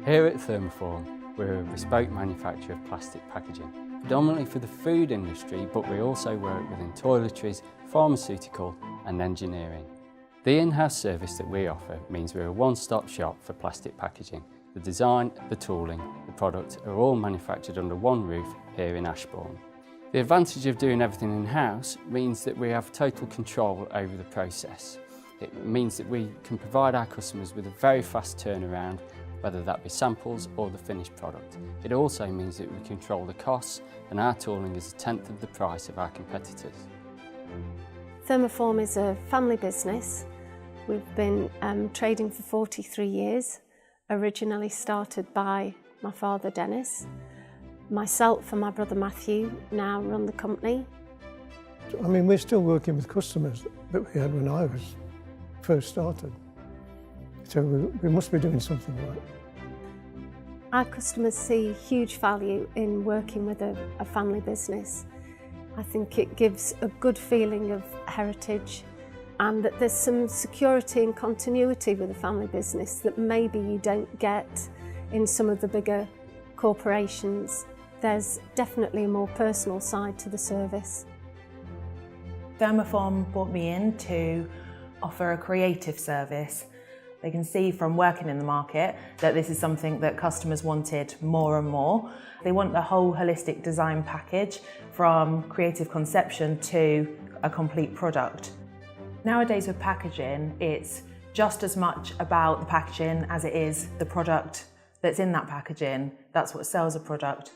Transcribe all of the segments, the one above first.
Here at Thermoform, we're a bespoke manufacturer of plastic packaging, predominantly for the food industry, but we also work within toiletries, pharmaceutical and engineering. The in-house service that we offer means we're a one-stop shop for plastic packaging. The design, the tooling, the product are all manufactured under one roof here in Ashbourne. The advantage of doing everything in-house means that we have total control over the process. It means that we can provide our customers with a very fast turnaround, whether that be samples or the finished product. It also means that we control the costs, and our tooling is a tenth of the price of our competitors. Thermoform is a family business. We've been trading for 43 years, originally started by my father Dennis. Myself and my brother Matthew now run the company. I mean, we're still working with customers that we had when I was first started. So we must be doing something right. Our customers see huge value in working with a family business. I think it gives a good feeling of heritage and that there's some security and continuity with a family business that maybe you don't get in some of the bigger corporations. There's definitely a more personal side to the service. Thermoform brought me in to offer a creative service. They can see from working in the market that this is something that customers wanted more and more. They want the whole holistic design package from creative conception to a complete product. Nowadays with packaging, it's just as much about the packaging as it is the product that's in that packaging. That's what sells a product.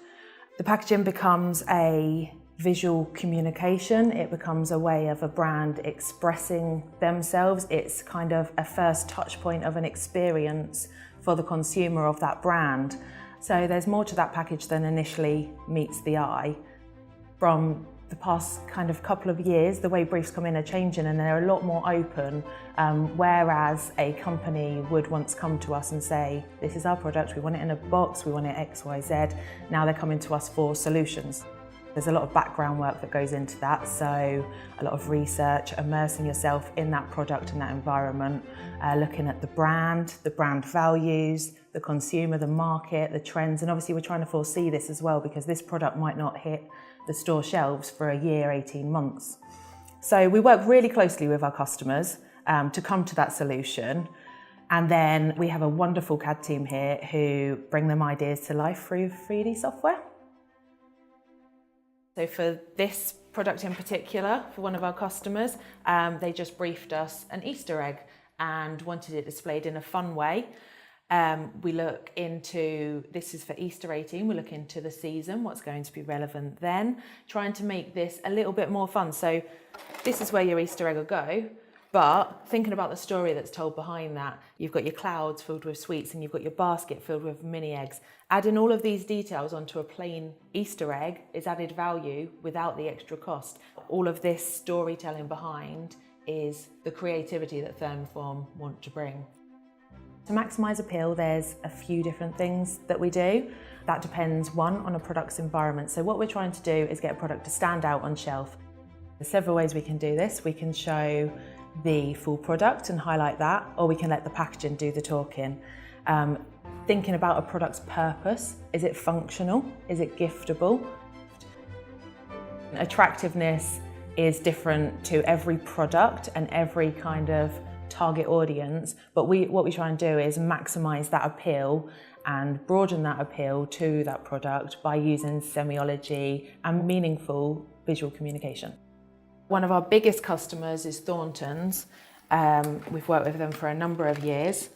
The packaging becomes a visual communication. It becomes a way of a brand expressing themselves. It's kind of a first touch point of an experience for the consumer of that brand. So there's more to that package than initially meets the eye. From the past kind of couple of years, the way briefs come in are changing and they're a lot more open, whereas a company would once come to us and say, this is our product, we want it in a box, we want it X, Y, Z. Now they're coming to us for solutions. There's a lot of background work that goes into that, so a lot of research, immersing yourself in that product and that environment, looking at the brand values, the consumer, the market, the trends, and obviously we're trying to foresee this as well because this product might not hit the store shelves for a year, 18 months. So we work really closely with our customers to come to that solution. And then we have a wonderful CAD team here who bring them ideas to life through 3D software. So for this product in particular, for one of our customers, they just briefed us an Easter egg and wanted it displayed in a fun way. We look into, this is for Easter 18, we look into the season, what's going to be relevant then, trying to make this a little bit more fun. So this is where your Easter egg will go, but thinking about the story that's told behind that, you've got your clouds filled with sweets and you've got your basket filled with mini eggs. Adding all of these details onto a plain Easter egg is added value without the extra cost. All of this storytelling behind is the creativity that Thermoform want to bring. To maximise appeal, there's a few different things that we do. That depends, one, on a product's environment. So what we're trying to do is get a product to stand out on shelf. There's several ways we can do this. We can show the full product and highlight that, or we can let the packaging do the talking. Thinking about a product's purpose. Is it functional? Is it giftable? Attractiveness is different to every product and every kind of target audience, but what we try and do is maximise that appeal and broaden that appeal to that product by using semiology and meaningful visual communication. One of our biggest customers is Thornton's. We've worked with them for a number of years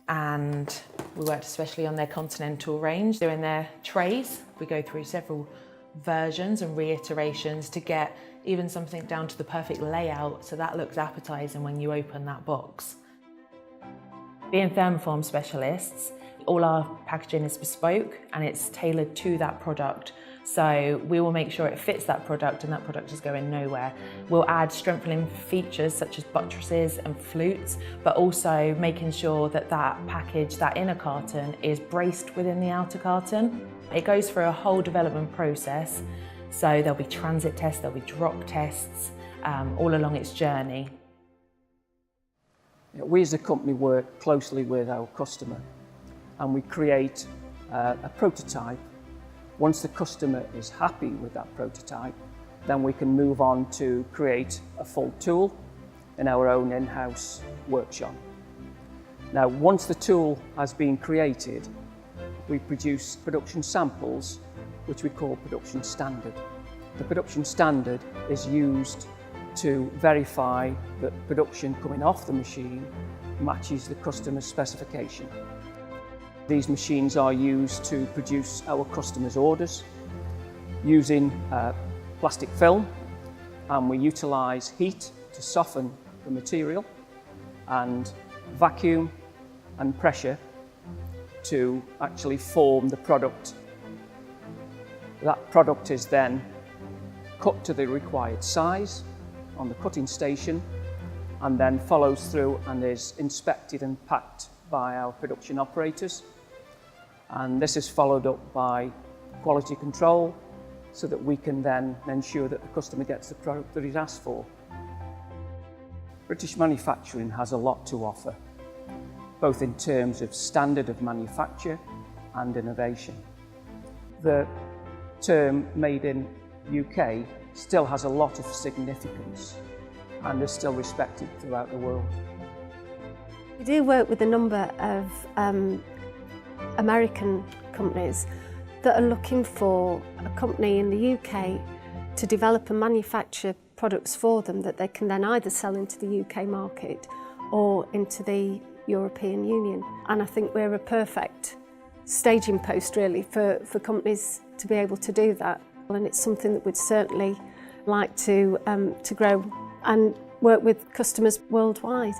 and we worked especially on their continental range. Doing their trays, we go through several versions and reiterations to get even something down to the perfect layout so that looks appetising when you open that box. Being Thermoform specialists, all our packaging is bespoke and it's tailored to that product. So we will make sure it fits that product and that product is going nowhere. We'll add strengthening features such as buttresses and flutes, but also making sure that that package, that inner carton, is braced within the outer carton. It goes through a whole development process. So there'll be transit tests, there'll be drop tests, all along its journey. We as a company work closely with our customer and we create a prototype. Once the customer is happy with that prototype, then we can move on to create a full tool in our own in-house workshop. Now, once the tool has been created, we produce production samples, which we call production standard. The production standard is used to verify that production coming off the machine matches the customer's specification. These machines are used to produce our customers' orders using plastic film, and we utilise heat to soften the material and vacuum and pressure to actually form the product. That product is then cut to the required size on the cutting station and then follows through and is inspected and packed by our production operators. And this is followed up by quality control so that we can then ensure that the customer gets the product that he's asked for. British manufacturing has a lot to offer, both in terms of standard of manufacture and innovation. The term made in UK still has a lot of significance and is still respected throughout the world. We do work with a number of American companies that are looking for a company in the UK to develop and manufacture products for them that they can then either sell into the UK market or into the European Union. And I think we're a perfect staging post really for companies to be able to do that. And it's something that we'd certainly like to grow and work with customers worldwide.